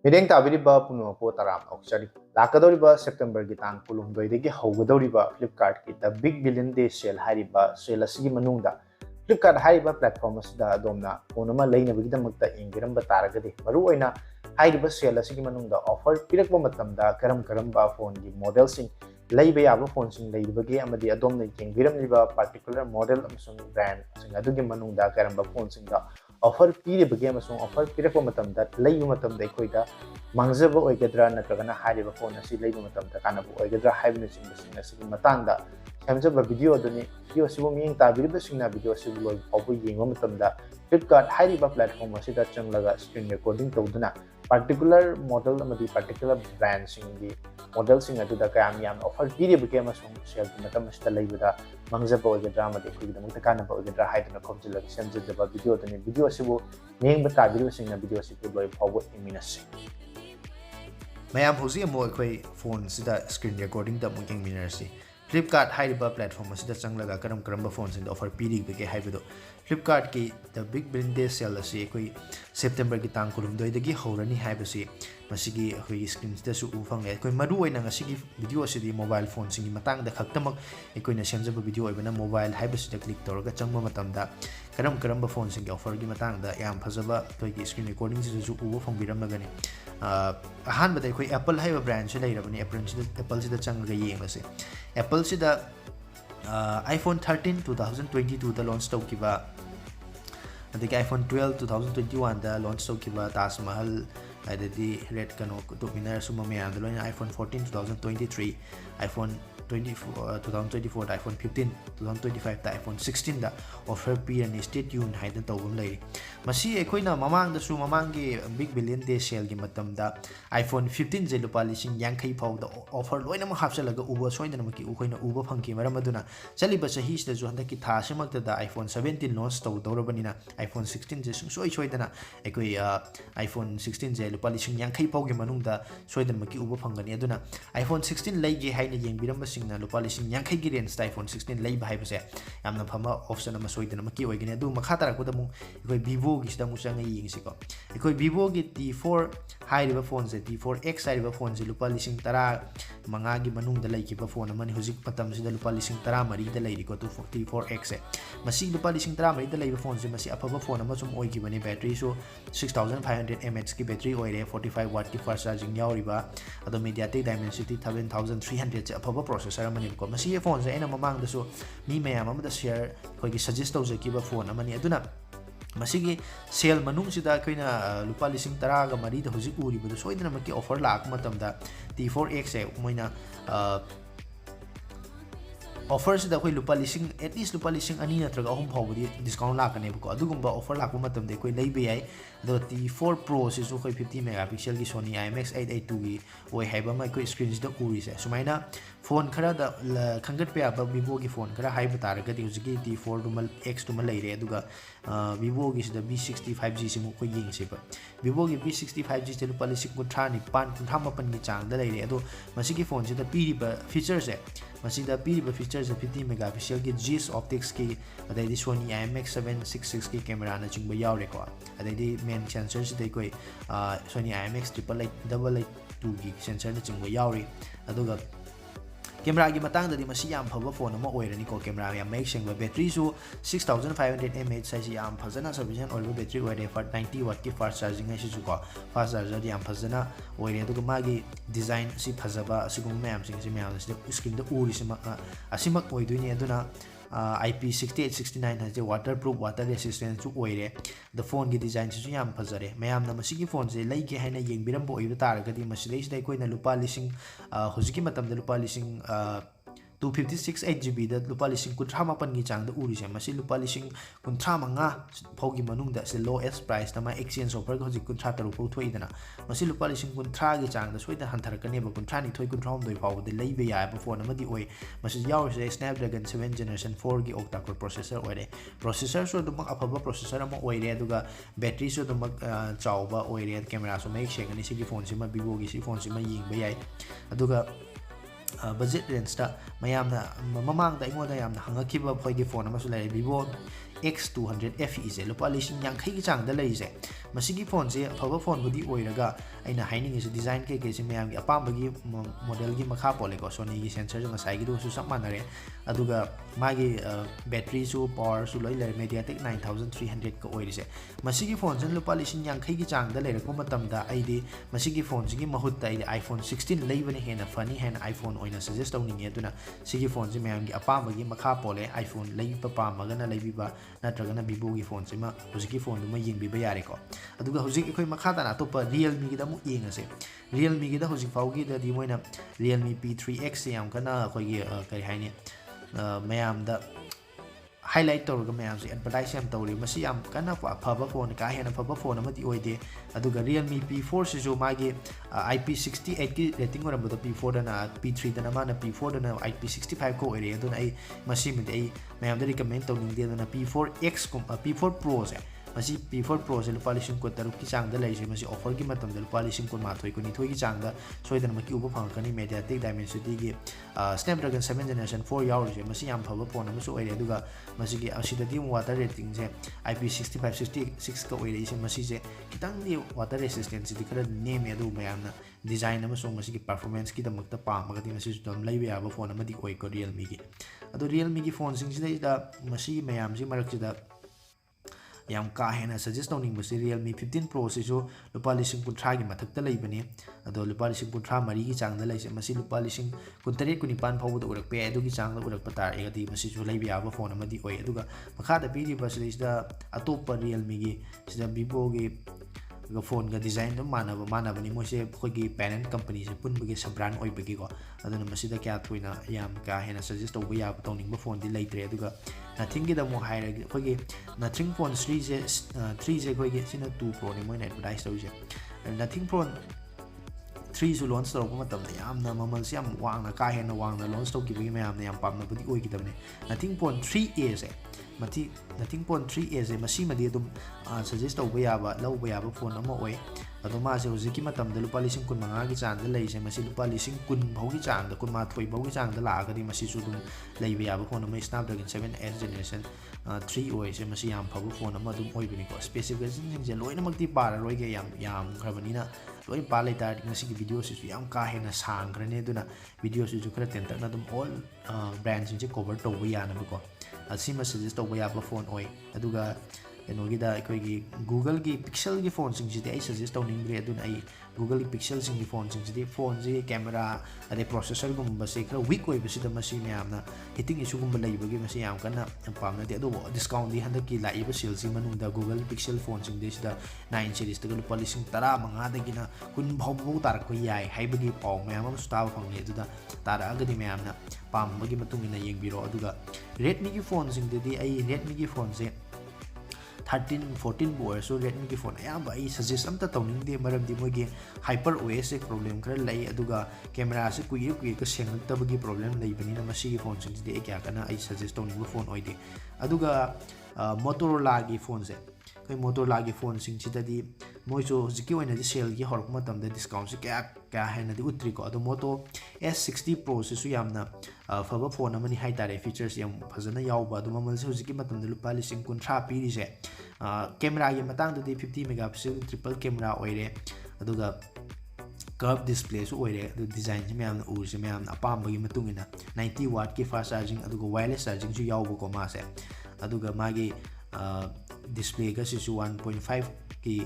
Mideng tabiriba puno po taram oksari. Lakadoriba September gitang pulong doidegi haugadoriba Flipkart kita Big Billion Day sale hariba sale asigi manungda. Flipkart hariba platform asida domna phone laina bagidamagta ingiramba taragadi. Maru oina hariba sale asigi manungda offer pirakba matamda karam phone gi model sing Leiba yaba phone sing leibagi amadi adomna yengbiramliba particular model amsung brand sing adugi manungda karamba phone sing da offer piriba amasung offer pirakba matamda leiba matamdaikoida mangzaba oigadra natragana hariba phone asi leiba matamda kanaba oigadra haibna sing asigi matangda semjaba video aduni video sibo miyeng tabiriba singna video sibo loi phabu yengba matamda Flipkart hariba platform asida changlaga screen recording tawduna particular model amadi particular brand singi model sing aduda kayam yam offer piriba amasung sale matam asida leibada mangzaba oigadra amadi ikigidamagta kanaba oigadra haiduna khomjilagi semjaba video aduni video sibo miyeng tabiriba singna video sibo loi phabu iminasi Mayam hozi amo ekhoi phone sida screen recording da mungking minersi Flipkart haiba platform asida changlaga karam phone sin offer piri bege haibedo Flipkart ki the big billion day sale asi ekhoi September ki tang kulum doi dagi horani haibasi masigi ekhoi screen sida su ufang le ekhoi maru oina ngasigi video asidi mobile phone singi matang da khaktamak ekhoi na semjaba video oibana mobile haibasi da click toraga changma matamda karam phone singi offer gi matang da yam phajaba toi ki screen recording su uba phangbiram lagani ahan bada ekhoi Apple haiba brand se leirabani Apple sida changga yenglase Apple sida iPhone 13 2022 da launch tawkiba adiki iPhone 12 2021 da launch tawkiba Taj Mahal adadi red kano dominar suma mayam da loina iPhone 14 2023 iPhone 2024 da iPhone 15 2025 da iPhone 16 da offer pi and stay tuned haidan tawbum lai masi ekoina mamang da su mamangi big billion day sale gi matam da iPhone 15 je lupa lising yankai pau da offer loina ma hapsalaga uba soidana maki ukoina uba phangki maramaduna chaliba sahi sida ju handaki tha semakta da iPhone 17 launch taw dawrabanina iPhone 16 je soidana ekoi iPhone 16 je lupa lising yankai pau gi manungda soidana maki uba phangani aduna iPhone 16 leige haina yengbiramba singna lupa lising yankai gi range da iPhone 16 leiba haibase yamna phama option ama soidana maki oigani adu makha tarakуда mu ekoi Vivo gi sida mu changa yingsiko ekoi Vivo gi T4 hairiba phone se T4X hairiba phone se lupa lising tara manga gi manungda leikiba phone amani hujik patam sida lupa lising tara mari da leiriko T4X se masi lupa lising tara mari da leiba phone se masi afaba phone ama sum oigi bani battery so 6500 mAh ki battery oire 45 watt ki fast charging yauriba ado MediaTek Dimensity 7300 se afaba processor amani ko masi phone se ena mamang da so mi mayam amada share khoi gi suggest tawjaki ba phone amani aduna masigi sale manung sida kaina lupa lising taraga mari da hujik uri bu soidana maki offer lak matamda T4X e moina offer sida koi lupa lising at least lupa lising ani natraga ahum phawdi discount lakane bu ko adugumba offer lakbu matamde koi leibe yai do T4 Pro se su koi 50 megapixel gi Sony IMX882 gi oi haiba mai koi screen sida uri se sumaina phone khara da khangat pe aba Vivo gi phone khara haiba taraga di hujiki T4 dumal X dumal leire aduga Vivo gi sida V60 5G se mu ko ying se ba Vivo gi V60 5G se lupa lising kunthra ni pan kunthra mapan gi chang da leire ado masigi phone sida piri ba features e masida piri ba features 50 megapixel ki GIS optics ki adai Sony IMX766 ki camera na chingba yaure ko adai main sensor sidai koi Sony IMX88822 ki sensor na chingba yauri aduga camera gi matang da di masi yam phaba phone ama oirani ko camera ya make sing ba battery su 6500 mAh size yam phajana sufficient oil battery oire for 90 watt ki fast charging ai su ko fast charger yam phajana oire aduga magi design si phajaba sigum mayam sing si mayam screen da uri sima asimak oiduni aduna IP6869 has waterproof water resistant to oire the phone gi design su yam phajare mayam na masigi phone se leige haina yengbiram bo oiba taragadi masidai sidai koina lupa lising hujiki matam da lupa lising 256 8GB da lupa lising kunthra mapan gi chang da uri se masi lupa lising kunthra manga phogi manung da se lowest price da ma exchange offer ko hujik kunthra taru pho thoi dana masi lupa lising kunthra gi chang da soida hanthar ka ne ba kunthra ni thoi kunthra hom doi phaw de leibe ya ba phone amadi oi masi yaw se Snapdragon 7 generation 4 gi octa core processor oire processor so dum afaba processor ama oire aduga battery so dum chawba oire camera so make sure ani sigi phone sima Vivo gi si phone sima ying ba yai aduga budget range ta mayamna mamang da ingoda yamna hangakiba phoi gi phone amasu lai Vivo X200 FE se lupa lising yang khai ki chang da lei se masigi phone se phaba phone budi oiraga aina haining is design ke se mayam gi apam bagi model gi makha pole ko Sony gi sensor jang sai gi do su sak manare aduga magi battery su power su loi le MediaTek 9300 ko oiri se masigi phone jan lupa lising yang khai ki chang da lei ko matam da ai di masigi phone gi mahut ta ai iPhone 16 leibani hena funny hen iPhone oina suggest tawni nge duna sigi phone ji mayam gi apam bagi makha pole iPhone lei pa pa magana leibi ba natragana Vivo gi phone sima hujiki phone duma ying bi ba yare ko aduga hujik ekhoi makha ta na to pa Realme gi da mu yeng ase Realme gi da hujik fau gi da di moina Realme P3X yam kana khoi gi kai haini mayam da highlight tawrga mayam se advertise yam tawri masi yam kana phaba phone ka hena phaba phone amadi oide aduga Realme P4 se jo magi IP68 ki rating oram da P4 da na P3 da na mana P4 da na IP65 ko ore aduna ai masi mi ai mayam da recommend tawning de na P4X kum P4 Pro se masi P4 Pro se lupa lising ko taruk ki chang da lai se masi offer ki matam da lupa lising ko ma thoi ko ni thoi ki chang da soidan ma ki uba phang kani MediaTek Dimensity gi Snapdragon 7 generation 4 yaw se masi yam phaba phone ma so ore aduga masi gi asida di water rating se IP65 66 ka ore se masi se kitang di water resistance di kara name adu mayam na design ma so masi gi performance ki damakta pa ma ga di masi dom lai ya ba phone ma di oi ko Realme gi adu Realme gi phone sing si da masi mayam si marak da yam ka hena suggest tawning basi Realme 15 Pro se jo lupa lising kunthra gi mathak ta leibani ado lupa lising kunthra mari gi chang da leise masi lupa lising kuntare kunipan phau da urak pe adu gi chang da urak patar e di masi jo leibi aba phone amadi oi aduga makha da piri bas da atop Realme gi sida Vivo gi ga phone ga design da manaba ni mo se khoi gi parent company se pun bagi sabran oi bagi ko aduna masi da kya thoina yam ka hena suggest tawba ya tawning ba phone di leitre aduga nothing gi da mo haira khoi gi nothing phone 3 se khoi gi sina 2 Pro ni mo na advertise tawse nothing phone 3 su launch tawba matam da yam na mamal se yam wang na ka hena wang na launch taw gi bagi mayam na yam pam na budi oi gi tabne nothing phone 3A se mati nothing phone 3A se masi madi dum suggest tawba ya ba lawba ya ba phone ama oi ado ma se hojiki matam da lupa lising kun manga gi chan da lei se masi lupa lising kun bhau gi chang da kun ma thoi bhau gi chang da la ga di masi su dum leiba ya ba phone ma Snapdragon 7 generation 3 oi se masi yam phabu phone ama dum oi bini ko specification sing je loina mak ti para roi ge yam khrabani na loi pa lai tar ngasi gi video su yam ka hena sang khrane duna video su khra ten tak na dum all brands sing je cover to wi ya na ko asima suggest to ya ba phone oi aduga enogi da koi gi Google gi Pixel gi phone sing ji ai suggest tawning bre adun ai Google gi Pixel sing gi phone sing ji phone ji camera ade processor gum ba se khra weak oi bisi da masi myam na hitting issue gum lai ba gi masi yam kana pam na de adu discount di handa ki lai ba sale si manung da Google Pixel phone sing de da 9 series da lupa lising tara manga da gi na kun bhau bhau tar ko yai hai ba gi paw myam am sta phang ni adu da tara ga di myam na pam ba gi matung ina yeng biro aduga Redmi gi phone sing de di ai Redmi gi phone se 13 14 boy so Redmi ki phone ayam ba I suggest am ta tawning de maram di mogi hyper OS se problem khara lai aduga camera se kui ka seng ta bagi problem lai bani na masi phone sin de kya kana I suggest tawning phone oi de aduga Motorola gi phone se kai Motorola gi phone sing chi da di moi so jiki oina di sale gi hork matam da discount se kya hena di utri ko adu Moto S60 Pro se su yamna faba phone amani hai tare features yam phajana yaw ba du mamal se jiki matam da lupa lising kun tha pi ri se camera gi matang da di 50 megapixel triple camera oire aduga curve display su oire adu design se myam na ur se myam apam bagi matung ina 90 watt ki fast charging aduga wireless charging su yaw ba ko ma se aduga magi display ga sisu 1.5 ki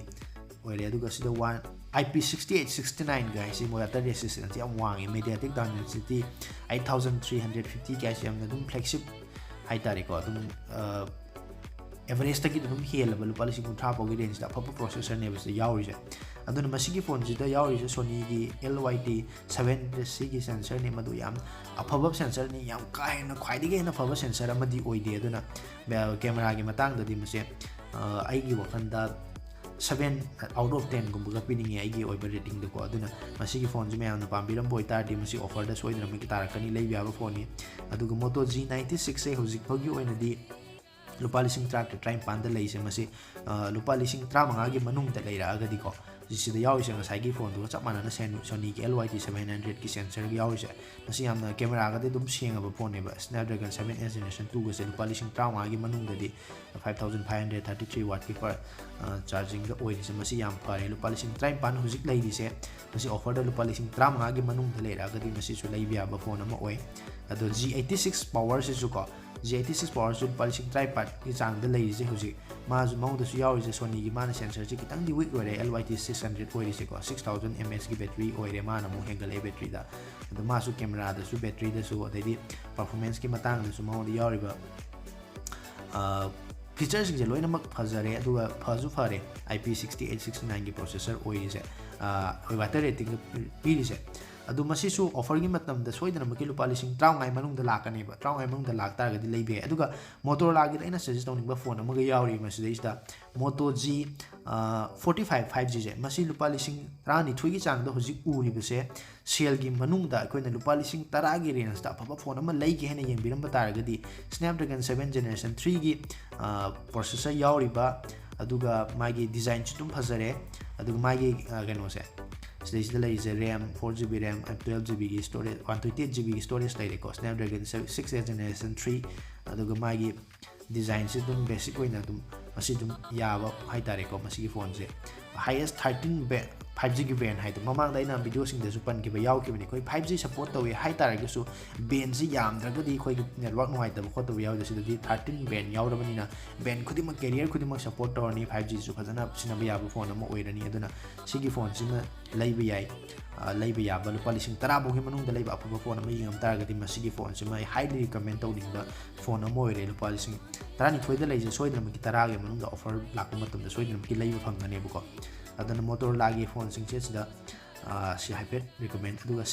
oire aduga sida 1 IP68 69 guys mo water resistance yam wang MediaTek Dimensity 8350 guys yam na dum flagship hai tare ko dum average ta ki dum hel ba lupa lising kunthra po gi range da papa processor ne bas yauri je aduna masigi phone ji da yauri je Sony gi LYT 7 gi sensor ne madu yam afaba sensor ni yam ka hena khwai di ge na afaba sensor amadi oi de aduna camera gi matang da di mase ai gi wakhan da 7 out of 10 gumba piningi ai gi oi rating de ko aduna masigi phone ji mayam na pambiram boy tar di masi offer da soidra mi kitara kani lei ya ba phone ni aduga Moto G96 se hojik phogi oina di lupa lising 3 try panda lei se masi lupa lising 3 manga gi manung ta lei ra ga di ko ꯁꯤꯗ ꯌꯥꯎꯔꯤꯁꯦ ꯉꯁꯥꯏꯒꯤ ꯐꯣꯟꯗꯨꯒ ꯆꯞ ꯃꯥꯟꯅꯅ ꯁꯣꯅꯤꯒꯤ LYT700ꯒꯤ ꯁꯦꯟꯁꯔꯒ ꯌꯥꯎꯔꯤꯁꯦ ꯃꯁꯤ ꯌꯥꯝꯅ ꯀꯦꯃꯦꯔꯥꯒꯗꯤ ꯑꯗꯨꯝ ꯁꯦꯡꯉꯕ ꯐꯣꯟꯅꯦꯕ ꯁ꯭ꯅꯦꯞꯗ꯭ꯔꯦꯒꯟ 7S generation 2ꯒꯁꯦ ꯂꯨꯄꯥ 5,3500ꯒꯤ ꯃꯅꯨꯡꯗꯗꯤ 5533 ꯋꯥꯠꯀꯤ ꯆꯥꯔꯖꯤꯡꯒ ꯑꯣꯏꯔꯤꯁꯦ ꯃꯁꯤ ꯌꯥꯝ ꯐꯔꯦ ꯂꯨꯄꯥ 1,53,000 ꯍꯧꯖꯤꯛ ꯂꯩꯔꯤꯁꯦ ꯃꯁꯤ ꯑꯣꯐꯔꯗ ꯂꯨꯄꯥ 15,000ꯒꯤ ꯃꯅꯨꯡꯗ ꯂꯩꯔꯛꯑꯒꯗꯤ ꯃꯁꯤꯁꯨ ꯂꯩꯕ ꯌꯥꯕ ꯐꯣꯟ ꯑꯃ ꯑꯣꯏ ꯑꯗꯣ G86 ꯄꯋꯔꯁꯤꯁꯨ ꯀꯣ G86 ꯄꯋꯔꯁꯨ ꯂꯨꯄꯥ 1,53,000ꯒꯤ ꯆꯥꯡꯗ ꯂꯩꯔꯤꯁꯦ ꯍꯧꯖꯤꯛ ꯃꯉꯣꯟꯗꯁꯨ ꯌꯥꯎꯔꯤꯁꯦ ꯁꯣꯅꯤꯒꯤ ꯃꯥꯅ ꯁꯦꯟꯁꯔꯁꯦ ꯈꯤꯇꯪꯗꯤ ꯋꯤꯛ ꯑꯣꯏꯔꯦ LYT 600 ꯑꯣꯏꯔꯤꯁꯦꯀꯣ 6000 mAhꯒꯤ ꯕꯦꯇ꯭ꯔꯤ ꯑꯣꯏꯔꯦ ꯃꯥꯅ ꯑꯃꯨꯛ ꯍꯦꯟꯒꯠꯂꯛꯑꯦ ꯕꯦꯇ꯭ꯔꯤꯗ ꯑꯗꯣ ꯃꯥꯁꯨ ꯀꯦꯃꯦꯔꯥꯗꯁꯨ ꯕꯦꯇ꯭ꯔꯤꯗꯁꯨ ꯑꯗꯩꯗꯤ ꯄꯔꯐꯣꯔꯃꯦꯟꯁꯀꯤ ꯃꯇꯥꯡꯗꯁꯨ ꯃꯉꯣꯟꯗ ꯌꯥꯎꯔꯤꯕ ꯐꯤꯆꯔꯁꯤꯡꯁꯦ ꯂꯣꯏꯅꯃꯛ ꯐꯖꯔꯦ ꯑꯗꯨꯒ ꯐꯁꯨ ꯐꯔꯦ IP6869ꯒꯤ ꯄ꯭ꯔꯣꯁꯦꯁꯔ ꯑꯣꯏꯔꯤꯁꯦ ꯋꯥꯇꯔ ꯔꯦꯇꯤꯡ ꯄꯤꯔꯤꯁꯦ ꯑꯗꯨ ꯃꯁꯤꯁꯨ ꯑꯣꯐꯔꯒꯤ ꯃꯇꯝꯗ ꯁꯣꯏꯗꯅꯃꯛꯀꯤ ꯂꯨꯄꯥ 15,000 ꯃꯅꯨꯡꯗ ꯂꯥꯛꯀꯅꯦꯕ 15,000 ꯃꯅꯨꯡꯗ ꯂꯥꯛꯇꯥꯔꯒꯗꯤ ꯂꯩꯕ ꯌꯥꯏ ꯑꯗꯨꯒ ꯃꯣꯇꯣꯔꯣꯂꯥꯒꯤꯗ ꯑꯩꯅ ꯁꯖꯦꯁ ꯇꯧꯅꯤꯡꯕ ꯐꯣꯟ ꯑꯃꯒ ꯌꯥꯎꯔꯤ ꯃꯁꯤꯗꯩꯁꯤꯗ ꯃꯣꯇꯣ G45 5Gꯁꯦ ꯃꯁꯤ ꯂꯨꯄꯥ 12,000ꯒꯤ ꯆꯥꯡꯗ ꯍꯧꯖꯤꯛ ꯎꯔꯤꯕꯁꯦ ꯁꯦꯜꯒꯤ ꯃꯅꯨꯡꯗ ꯑꯩꯈꯣꯏꯅ ꯂꯨꯄꯥ 10,000ꯒꯤ ꯔꯦꯟꯖꯇ ꯑꯐꯕ ꯐꯣꯟ ꯑꯃ ꯂꯩꯒꯦ ꯍꯥꯏꯅ ꯌꯦꯡꯕꯤꯔꯝꯕ ꯇꯥꯔꯒꯗꯤ ꯁ꯭ꯅꯦꯞꯗ꯭ꯔꯦꯒꯟ 7 ꯖꯦꯅꯦꯔꯦꯁꯟ 3ꯒꯤ ꯄ꯭ꯔꯣꯁꯦꯁꯔ ꯌꯥꯎꯔꯤꯕ ꯑꯗꯨꯒ ꯃꯥꯒꯤ ꯗꯤꯖꯥꯏꯟꯁꯨ ꯑꯗꯨꯝ ꯐꯖꯔꯦ ꯑꯗꯨꯒ ꯃꯥꯒꯤ ꯀꯩꯅꯣꯁꯦ ꯁꯤꯗꯩꯁꯤꯗ ꯂꯩꯔꯤꯁꯦ RAM 4GB RAM 12GBꯒꯤ ꯁ꯭ꯇꯣꯔꯦꯖ 128GBꯒꯤ ꯁ꯭ꯇꯣꯔꯦꯖ ꯂꯩꯔꯦꯀꯣ ꯁ꯭ꯅꯦꯞꯗ꯭ꯔꯦꯒꯟ 6 ꯖꯦꯅꯦꯔꯦꯁꯟ 3 ꯑꯗꯨꯒ ꯃꯥꯒꯤ ꯗꯤꯖꯥꯏꯟꯁꯤ ꯑꯗꯨꯝ ꯕꯦꯁꯤꯛ ꯑꯣꯏꯅ ꯑꯗꯨꯝ ꯃꯁꯤ ꯑꯗꯨꯝ ꯌꯥꯕ ꯍꯥꯏꯇꯥꯔꯦꯀꯣ ꯃꯁꯤꯒꯤ ꯐꯣꯟꯁꯦ ꯍꯥꯏꯌꯦꯁ 13 5Gꯒꯤ ꯕꯦꯟ ꯍꯥꯏꯗꯣ ꯃꯃꯥꯡꯗ ꯑꯩꯅ ꯚꯤꯗꯤꯑꯣꯁꯤꯡꯗꯁꯨ ꯄꯟꯈꯤꯕ ꯌꯥꯎꯈꯤꯕꯅꯤ ꯑꯩꯈꯣꯏ 5G ꯁꯞꯄꯣꯔꯠ ꯇꯧꯋꯤ ꯍꯥꯏꯇꯥꯔꯒꯁꯨ ꯕꯦꯟꯁꯤ ꯌꯥꯝꯗ꯭ꯔꯒꯗꯤ ꯑꯩꯈꯣꯏꯒꯤ ꯅꯦꯠꯋꯥꯔꯛ ꯅꯨꯡꯉꯥꯏꯇꯕ ꯈꯣꯠꯇꯕ ꯌꯥꯎꯗꯦ ꯁꯤꯗꯗꯤ 13 ꯕꯦꯟ ꯌꯥꯎꯔꯕꯅꯤꯅ ꯕꯦꯟ ꯈꯨꯗꯤꯡꯃꯛ ꯀꯦꯔꯤꯌꯔ ꯈꯨꯗꯤꯡꯃꯛ ꯁꯞꯄꯣꯔꯠ ꯇꯧꯔꯅꯤ 5Gꯁꯨ ꯐꯖꯅ ꯁꯤꯖꯤꯟꯅꯕ ꯌꯥꯕ ꯐꯣꯟ ꯑꯃ ꯑꯣꯏꯔꯅꯤ ꯑꯗꯨꯅ ꯁꯤꯒꯤ ꯐꯣꯟꯁꯤꯅ ꯂꯩꯕ ꯌꯥꯏ ꯂꯩꯕ ꯌꯥꯕ ꯂꯨꯄꯥ 10,000ꯐꯥꯎꯒꯤ ꯃꯅꯨꯡꯗ ꯂꯩꯕ ꯑꯐꯕ ꯐꯣꯟ ꯑꯃ ꯌꯦꯡꯉꯝ ꯇꯥꯔꯒꯗꯤ ꯃꯁꯤꯒꯤ ꯐꯣꯟꯁꯤꯃ ꯑꯩ ꯍꯥꯏꯂꯤ ꯔꯤꯀꯃꯦꯟ ꯇꯧꯅꯤꯡꯕ ꯐꯣꯟ ꯑꯃ ꯑꯣꯏꯔꯦ ꯂꯨꯄꯥ 12,000ꯗ ꯂꯩꯁꯦ ꯁꯣꯏꯗꯅꯃꯛꯀꯤ 10ꯒꯤ ꯃꯅꯨꯡꯗ ꯑꯣꯐꯔ ꯂꯥꯛꯄ ꯃꯇꯝꯗ ꯁꯣꯏꯗꯅꯃꯛꯀꯤ ꯂꯩꯕ ꯐꯪꯒꯅꯦꯕꯀꯣ ꯑꯗꯨꯅ ꯃꯣꯇꯣꯔꯣꯂꯥꯒꯤ ꯐꯣꯟꯁꯤꯡꯁꯦ ꯁꯤꯗ ꯁꯤ ꯍꯥꯏꯐꯦꯠ ꯔꯤꯀꯃꯦꯟ ꯑꯗꯨꯒ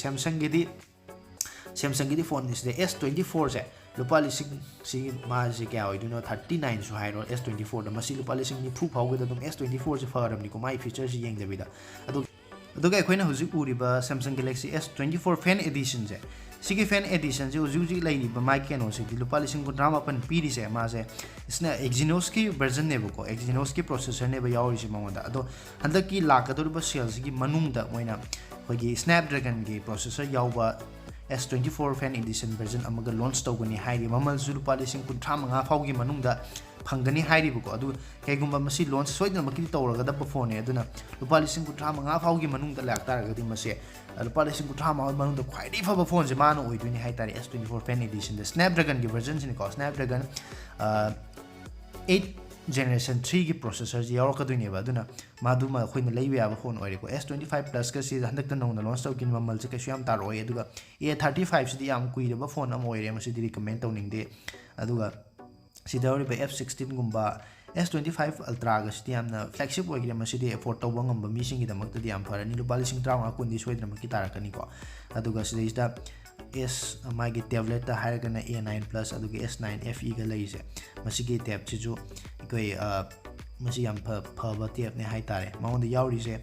ꯁꯦꯝꯁꯪꯒꯤꯗꯤ ꯐꯣꯟꯁꯤꯗ S24ꯁꯦ ꯂꯨꯄꯥ 1,000 ꯃꯥꯁꯤ ꯀꯌꯥ ꯑꯣꯏꯗꯣꯏꯅꯣ 39ꯁꯨ ꯍꯥꯏꯔꯣ S24ꯗ ꯃꯁꯤ ꯂꯨꯄꯥ 90,000ꯐꯥꯎꯒꯗ ꯑꯗꯨꯝ S24ꯁꯦ ꯐꯔꯕꯅꯤꯀꯣ ꯃꯥꯒꯤ ꯐꯤꯆꯔꯁꯤ ꯌꯦꯡꯗꯕꯤꯗ ꯑꯗꯨꯒ ꯑꯩꯈꯣꯏꯅ ꯍꯧꯖꯤꯛ ꯎꯔꯤꯕ ꯁꯦꯝꯁꯪ ꯒꯦꯂꯦꯛꯁꯤ S24 ꯐꯦꯟ 에디션ꯁꯦ ꯁꯤꯒꯤ ꯐꯦꯟ 에디션ꯁꯦ ꯍꯧꯖꯤꯛ ꯂꯩꯔꯤꯕ ꯃꯥꯒꯤ ꯀꯩꯅꯣꯁꯤꯗꯤ ꯂꯨꯄꯥ 59,000 ꯄꯤꯔꯤꯁꯦ ꯃꯥꯁꯦ ꯁꯤꯅ ꯑꯦꯛꯖꯤꯅꯣꯁꯀꯤ ꯚꯔꯖꯟꯅꯦꯕꯀꯣ ꯑꯦꯛꯖꯤꯅꯣꯁꯀꯤ ꯄ꯭ꯔꯣꯁꯦꯁꯔꯅꯦꯕ ꯌꯥꯎꯔꯤꯁꯦ ꯃꯉꯣꯟꯗ ꯑꯗꯣ ꯍꯟꯗꯛꯀꯤ ꯂꯥꯛꯀꯗꯧꯔꯤꯕ ꯁꯦꯜꯁꯤꯒꯤ ꯃꯅꯨꯡꯗ ꯃꯣꯏꯅ ꯑꯩꯈꯣꯏꯒꯤ ꯁ꯭ꯅꯦꯞꯗ꯭ꯔꯦꯒꯟꯒꯤ ꯄ꯭ꯔꯣꯁꯦꯁꯔ ꯌꯥꯎꯕ S24 ꯐꯦꯟ 에디션 ꯚꯔꯖꯟ ꯑꯃꯒ ꯂꯣꯟꯆ ꯇꯧꯒꯅꯤ ꯍꯥꯏꯔꯤ ꯃꯃꯜꯁꯨ ꯂꯨꯄꯥ 35,000ꯐꯥꯎꯒꯤ ꯃꯅꯨꯡꯗ ꯐꯪꯒꯅꯤ ꯍꯥꯏꯔꯤꯕꯀꯣ ꯑꯗꯨ ꯀꯩꯒꯨꯝꯕ ꯃꯁꯤ ꯂꯣꯟꯆ ꯁꯣꯏꯗꯅꯃꯛꯀꯤ ꯇꯧꯔꯒꯗꯕ ꯐꯣꯟꯅꯦ ꯑꯗꯨꯅ ꯂꯨꯄꯥ 35,000ꯐꯥꯎꯒꯤ ꯃꯅꯨꯡꯗ ꯂꯥꯛꯇꯥꯔꯒꯗꯤ ꯃꯁꯤ ꯂꯨꯄꯥ 35,000 ꯃꯅꯨꯡꯗ ꯈ꯭ꯋꯥꯏꯗꯒꯤ ꯐꯕ ꯐꯣꯟꯁꯦ ꯃꯥꯅ ꯑꯣꯏꯗꯣꯏꯅꯤ ꯍꯥꯏꯇꯥꯔꯦ S24 ꯐꯦꯟ 에디션ꯗ 스냅드래곤ꯒꯤ ꯚꯔꯖꯟꯁꯤꯅꯤꯀꯣ 스냅드래곤 8 ꯖꯦꯅꯦꯔꯦꯁꯟ 3ꯒꯤ ꯄ꯭ꯔꯣꯁꯦꯁꯔꯁꯤ ꯌꯥꯎꯔꯛꯀꯗꯣꯏꯅꯦꯕ ꯑꯗꯨꯅ ꯃꯥꯗꯨꯃ ꯑꯩꯈꯣꯏꯅ ꯂꯩꯕ ꯌꯥꯕ ꯐꯣꯟ ꯑꯣꯏꯔꯦꯀꯣ S25 ꯄ꯭ꯂꯁꯀꯁꯤ ꯍꯟꯗꯛꯇ ꯅꯧꯅ ꯂꯣꯟꯆ ꯇꯧꯈꯤꯕ ꯃꯃꯜꯁꯦ ꯀꯩꯁꯨ ꯌꯥꯝ ꯇꯥꯔꯛꯑꯣꯏ ꯑꯗꯨꯒ A35 ꯌꯥꯝ ꯀꯨꯏꯔꯕ ꯐꯣꯟ ꯑꯃ ꯑꯣꯏꯔꯦ ꯃꯁꯤꯗꯤ ꯔꯤꯀꯃꯦꯟ ꯇꯧꯅꯤꯡꯗꯦ ꯑꯗꯨꯒ ꯁꯤꯗ ꯌꯥꯎꯔꯤꯕ F16ꯒꯨꯝꯕ S25 ꯑꯜꯇ꯭ꯔꯥꯒꯁꯤꯗꯤ ꯌꯥꯝꯅ ꯐ꯭ꯂꯦꯛꯁꯤꯞ ꯑꯣꯏꯈ꯭ꯔꯦ ꯃꯁꯤꯗꯤ ꯑꯦꯐꯣꯔꯠ ꯇꯧꯕ ꯉꯝꯕ ꯃꯤꯁꯤꯡꯒꯤꯗꯃꯛꯇꯗꯤ ꯌꯥꯝ ꯐꯔꯅꯤ ꯂꯨꯄꯥ 19,000 ꯁꯣꯏꯗꯅꯃꯛꯀꯤ ꯇꯥꯔꯛꯀꯅꯤꯀꯣ ꯑꯗꯨꯒ ꯁꯤꯗꯩꯁꯤꯗ ꯃꯥꯒꯤ ꯇꯦꯕ꯭ꯂꯦꯠꯇ ꯍꯥꯏꯔꯒꯅ A9 Plus ꯑꯗꯨꯒ S9 FEꯒ ꯂꯩꯔꯤꯁꯦ ꯃꯁꯤꯒꯤ ꯇꯦꯕꯁꯤꯁꯨ ꯑꯩꯈꯣꯏ ꯃꯁꯤ ꯌꯥꯝ ꯐꯕ ꯇꯦꯕꯅꯦ ꯍꯥꯏꯇꯥꯔꯦ ꯃꯉꯣꯟꯗ ꯌꯥꯎꯔꯤꯁꯦ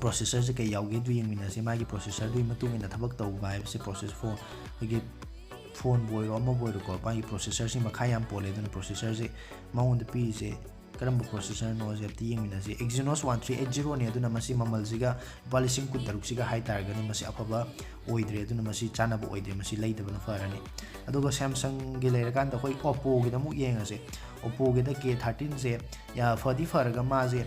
ꯄ꯭ꯔꯣꯁꯦꯁꯔꯁꯦ ꯀꯩ ꯌꯥꯎꯒꯦꯗꯨ ꯌꯦꯡꯃꯤꯟꯅꯁꯤ ꯃꯥꯒꯤ ꯄ꯭ꯔꯣꯁꯦꯁꯔꯗꯨꯒꯤ ꯃꯇꯨꯡ ꯏꯟꯅ ꯊꯕꯛ ꯇꯧꯕ ꯍꯥꯏꯕꯁꯤ ꯑꯩꯈꯣꯏꯒꯤ ꯐꯣꯟꯕꯨ ꯑꯣꯏꯔꯣ ꯑꯃꯕꯨ ꯑꯣꯏꯔꯣꯀꯣ ꯃꯥꯒꯤ ꯄ꯭ꯔꯣꯁꯦꯁꯔꯁꯤ ꯃꯈꯥ ꯌꯥꯝ ꯄꯣꯜꯂꯦ ꯑꯗꯨꯅ ꯄ꯭ꯔꯣꯁꯦꯁꯔꯁꯦ ꯃꯉꯣꯟꯗ ꯄꯤꯔꯤꯁꯦ ꯀꯔꯝꯕ ꯄ꯭ꯔꯣꯁꯦꯁꯔꯅꯣꯁꯦ ꯑꯝꯇ ꯌꯦꯡꯃꯤꯟꯅꯁꯤ Exynos 1380ꯅꯤ ꯑꯗꯨꯅ ꯃꯁꯤ ꯃꯃꯜꯁꯤga ꯂꯨꯄꯥ 16,000 ꯍꯥꯏꯇꯥꯔꯒꯗꯤ ꯃꯁꯤ ꯑꯐꯕ ꯑꯣꯏꯗ꯭ꯔꯦ ꯑꯗꯨꯅ ꯃꯁꯤ ꯆꯥꯅꯕ ꯑꯣꯏꯗ꯭ꯔꯦ ꯃꯁꯤ ꯂꯩꯗꯕꯅ ꯐꯔꯅꯤ ꯑꯗꯨꯒ ꯁꯦꯝꯁꯪꯒꯤ ꯂꯩꯔꯀꯥꯟꯗ ꯑꯩꯈꯣꯏ Oppoꯒꯤꯗ ꯑꯃꯨꯛ ꯌꯦꯡꯉꯁꯦ Oppoꯒꯤꯗ K13ꯁꯦ ꯐꯗꯤ ꯐꯔꯒ ꯃꯥꯁꯦ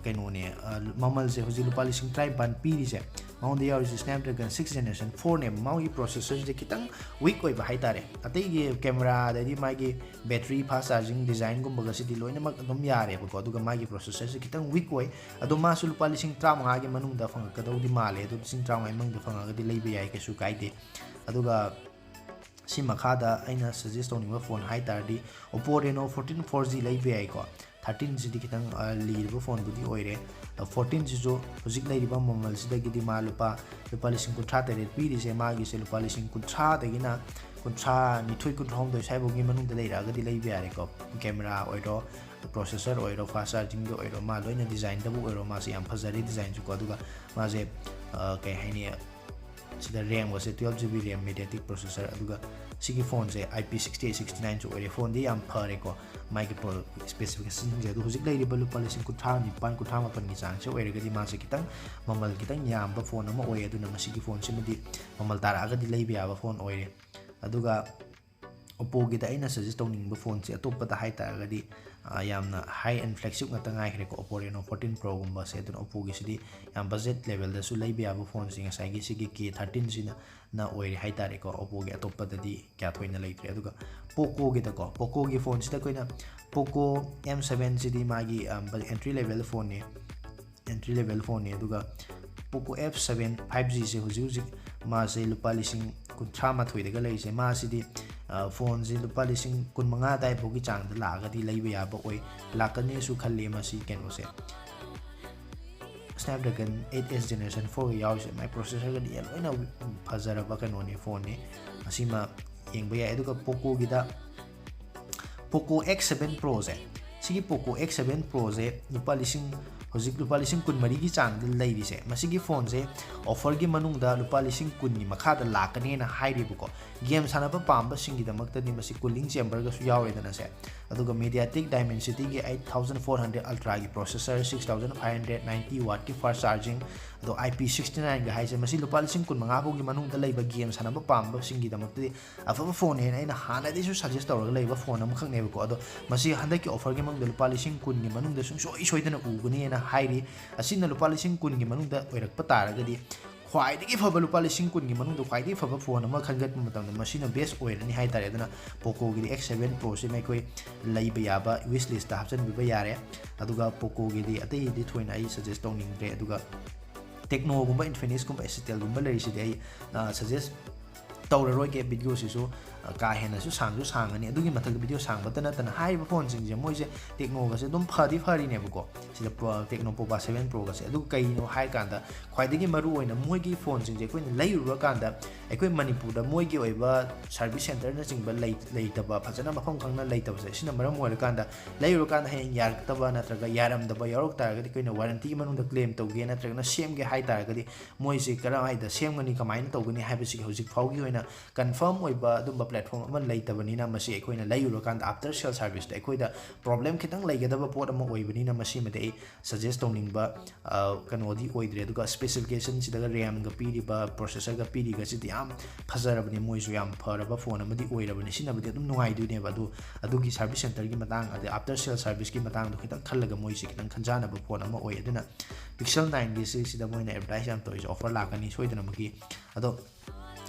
ꯀꯩꯅꯣꯅꯦ ꯃꯃꯜꯁꯦ ꯍꯧꯖꯤꯛ ꯂꯨꯄꯥ 19,000 ꯄꯤꯔꯤꯁꯦ ꯃꯉꯣꯟꯗ ꯌꯥꯎꯔꯤꯁꯦ Snapdragon 6 Generation 4ꯅꯦꯕ ꯃꯥꯒꯤ ꯄ꯭ꯔꯣꯁꯦꯁꯔꯁꯦ ꯈꯤꯇꯪ ꯋꯤꯛ ꯑꯣꯏꯕ ꯍꯥꯏꯇꯥꯔꯦ ꯑꯇꯩꯒꯤ ꯀꯦꯃꯦꯔꯥ ꯑꯗꯩꯗꯤ ꯃꯥꯒꯤ ꯕꯦꯇ꯭ꯔꯤ ꯐꯥꯁ ꯆꯥꯔꯖꯤꯡ ꯗꯤꯖꯥꯏꯟꯒꯨꯝꯕꯒꯁꯤꯗꯤ ꯂꯣꯏꯅꯃꯛ ꯑꯗꯨꯝ ꯌꯥꯔꯦꯕꯀꯣ ꯑꯗꯨꯒ ꯃꯥꯒꯤ ꯄ꯭ꯔꯣꯁꯦꯁꯔꯁꯦ ꯈꯤꯇꯪ ꯋꯤꯛ ꯑꯣꯏ ꯑꯗꯣ ꯃꯥꯁꯨ ꯂꯨꯄꯥ 35,000ꯒꯤ ꯃꯅꯨꯡꯗ ꯐꯪꯉꯛꯀꯗꯧꯗꯤ ꯃꯥꯜꯂꯦ ꯑꯗꯣ 35,000ꯒꯤ ꯃꯅꯨꯡꯗ ꯐꯪꯉꯒꯗꯤ ꯂꯩꯕ ꯌꯥꯏ ꯀꯩꯁꯨ ꯀꯥꯏꯗꯦ ꯑꯗꯨꯒ ꯁꯤ ꯃꯈꯥꯗ ꯑꯩꯅ ꯁꯖꯦꯁ ꯇꯧꯅꯤꯡꯕ ꯐꯣꯟ ꯍꯥꯏꯇꯥꯔꯗꯤ Oppo Reno 14 4G ꯂꯩꯕ ꯌꯥꯏꯀꯣ 13ꯁꯤꯗꯤ ꯈꯤꯇꯪ ꯂꯤꯔꯕ ꯐꯣꯟꯕꯨꯗꯤ ꯑꯣꯏꯔꯦ 14ꯁꯤꯁꯨ ꯍꯧꯖꯤꯛ ꯂꯩꯔꯤꯕ ꯃꯃꯜꯁꯤꯗꯒꯤꯗꯤ ꯃꯥ ꯂꯨꯄꯥ 53,000 ꯄꯤꯔꯤꯁꯦ ꯃꯥꯒꯤꯁꯦ ꯂꯨꯄꯥ 30,000ꯗꯒꯤꯅ 92,000 ꯁ꯭ꯋꯥꯏꯐꯥꯎꯒꯤ ꯃꯅꯨꯡꯗ ꯂꯩꯔꯛꯑꯒꯗꯤ ꯂꯩꯕ ꯌꯥꯔꯦꯀꯣ ꯀꯦꯃꯦꯔꯥ ꯑꯣꯏꯔꯣ ꯄ꯭ꯔꯣꯁꯦꯁꯔ ꯑꯣꯏꯔꯣ ꯐꯥꯁ ꯆꯥꯔꯖꯤꯡꯗ ꯑꯣꯏꯔꯣ ꯃꯥ ꯂꯣꯏꯅ ꯗꯤꯖꯥꯏꯟꯗꯕꯨ ꯑꯣꯏꯔꯣ ꯃꯥꯁꯦ ꯌꯥꯝ ꯐꯖꯔꯦ ꯗꯤꯖꯥꯏꯟꯁꯨꯀꯣ ꯑꯗꯨꯒ ꯃꯥꯁꯦ ꯀꯩ ꯍꯥꯏꯅꯤ sida RAM wase 12GB RAM mediatek processor aduga sigi phone se IP68 69 chu ore phone di yam phare ko mai ki pro specification je du hujik lai riba lupa lising kutha ni pan kutha ma pan gi chang che ore ga di ma se kitang mamal kitang yam ba phone ma oi aduna masigi phone se mudi mamal tara ga di leiba ya ba phone ore aduga Oppo gi da ina suggest tawning ba phone se atop da hai ta ga di yamna high and flagship ngata ngai khre ko Oppo Reno 14 Pro gumba se dun Oppo gi sidi yam budget level da su leiba ya ba phone sing sai gi sigi K13 sina na oire hai tare ko Oppo gi atop da di kya thoina leitre aduga Poco gi da ko Poco gi phone sida koina Poco M7 sidi magi entry level phone ne aduga Poco F7 5G se huji ma se lupa lising kuntra ma thoi daga lei se ma sidi phone se lupa lising kun manga dai bogi chang da la ga di leiba ya ba oi lakane su khalle ma si ken ose Snapdragon 8S generation 4 yaw se my processor ga di loina phajara ba kan oni phone ni asima yengba ya edu ka Poco gi da Poco X7 Pro se sigi Poco X7 Pro se lupa lising hojik lupa lising kun mari gi chang da leibi se masigi phone se offer gi manung da lupa lising kun ni makha da lakane na hai ri bu ko game sana ba pamba singi da makta ni masi cooling chamber ga su yaw edana se aduga MediaTek Dimensity gi 8400 Ultra gi processor 6590 watt ki fast charging ado IP69 ga hai se masi lupa lising kun manga bu gi manung da leiba game sana ba pamba singi da makta afa phone he na hana de su suggest tawra leiba phone am khak ne ko ado masi handa ki offer gi mang da lupa lising kun gi manung da sung soi dana uguni na hairi asina lupa lising kun gi manung da oirak patara ga di khwai digi faba lupa lising kun gi manung da khwai di faba phone ama khangat matam da masina best oirani hai tare dana Poco gi X7 Pro se mai koi leiba yaba wish list da hapsan bi ba yare aduga Poco gi di atai di thoina ai suggest tawning re aduga Tecno gumba Infinix gumba Itel gumba lei si dei suggest tawraroi ke video si su ka hena su sangani adugi mathak video sang batana tan hai ba phone sing je moi je Tecno ga se dum phari ne buko sida Tecno Pova 7 Pro ga se adu kai no hai kan da khwai digi maru oina moi gi phone sing je koi lai ru kan da ekoi manipur da moi gi oiba service center na sing ba lai ta ba phajana mafam khang na lai ta ba sina maram moi kan da lai ru kan da hen yar ta ba na traga yaram da ba yarok ta ga di koi na warranty manung da claim to ge na traga na sem ge hai ta ga di moi se kara hai da sem ngani kamai na to gani hai ba si hojik phau gi oina confirm oiba dum ba platform ama leitabani na masi ekoina leiuro kan after sale service da ekoida problem khitang leigadaba pot ama oibani na masi mate suggest towning ba kanodi oidre duga specification sidaga RAM ga piri ba processor ga piri ga sidi am phajarabani moisu yam pharaba phone amadi oirabani sinabadi adum nuai du ne ba adugi service center gi matang ade after sale service gi matang du khitang khallaga moisi khitang khanjana ba phone ama oi aduna Pixel 9 gi sida moina advertise am toys offer lakani soidana magi ado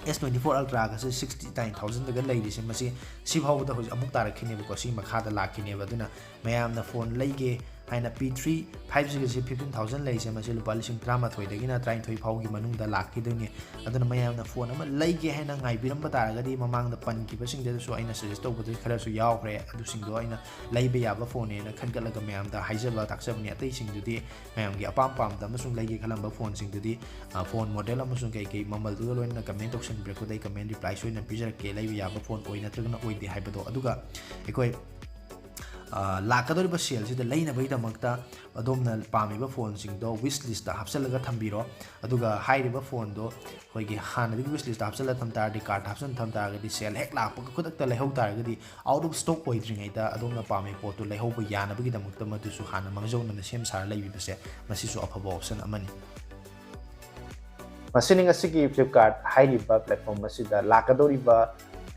S24 Ultra ga 69000 daga leiri se masi si phawda hoji amuk tarakhine ko si makha da lakhine ba duna mayamna phone leige haina P3 5G ga 15000 lei se masi lupa lising drama thoi dagi na 33 phau gi manung da lakhi duni aduna mayamna phone ama leige haina ngai biram ba taraga di mamang da pan ki ba sing de so aina suggest to badu khara su yaw khre adu sing do aina leibe ya ba phone na khankalaga mayam da haijaba taksabni atai sing dudi mayam gi apam pam da masung leige khalam ba phone sing dudi phone model amasung kai mamal du loin na comment option break ko dai comment reply soina pijar ke leibe ya ba phone oina tragna oide haibado aduga ekoi lakadoriba sale sida leina bai damakta adomna pamiba phone sing do wish list da hapsalaga thambiro aduga hairiba phone do hoigi hana di wish list da hapsala thamtar di card hapsan thamtar ga di sale hek lakpa khudakta lehau tar ga di out of stock oidringai da adomna pami pot to lehau ba yana bagi damakta madu su hana mangjona na sem sar leibi base masi su afaba option amani masining asigi Flipkart hairiba platform asida lakadoriba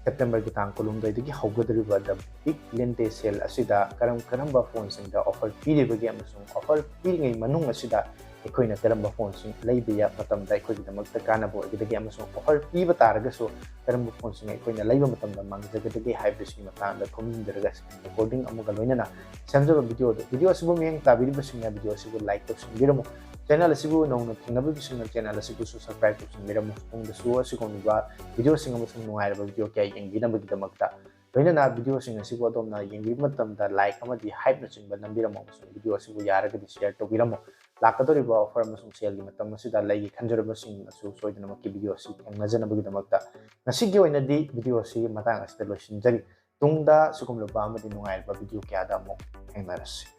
September ki tang kulum dai digi haugadriba da big lente sale asida karamba phone sing da offer piri bagi amasung offer piri ngai manung asida ekoina karamba phone sing leibe ya matam da ekoi da makta kana bo digi amasung offer pi ba taraga so karamba phone sing ekoina leiba matam da mang jaga digi hybrid sing matang da coming daraga recording amuga loinana samjaba video sibu meng tabiri basing video sibu like to sing biramo channel asibu nong thingnabu bising channel asibu subscribe to miramo ong da su asigong ba video sing amasung nuai ba video kay yengina bagi damakta loinana video sing asibu adom na yengi matam da like amadi hype na chingba nambiramo amasung video asibu yaraga di share to biramo lakadoriba offer amasung sale gi matam asida lagi khanjaraba sing asu soidana makki video si thengna bagi damakta nasigi oina di video si matang asida loisinjari tungda sukumloba amadi nuai ba video kya da mo thengmarasi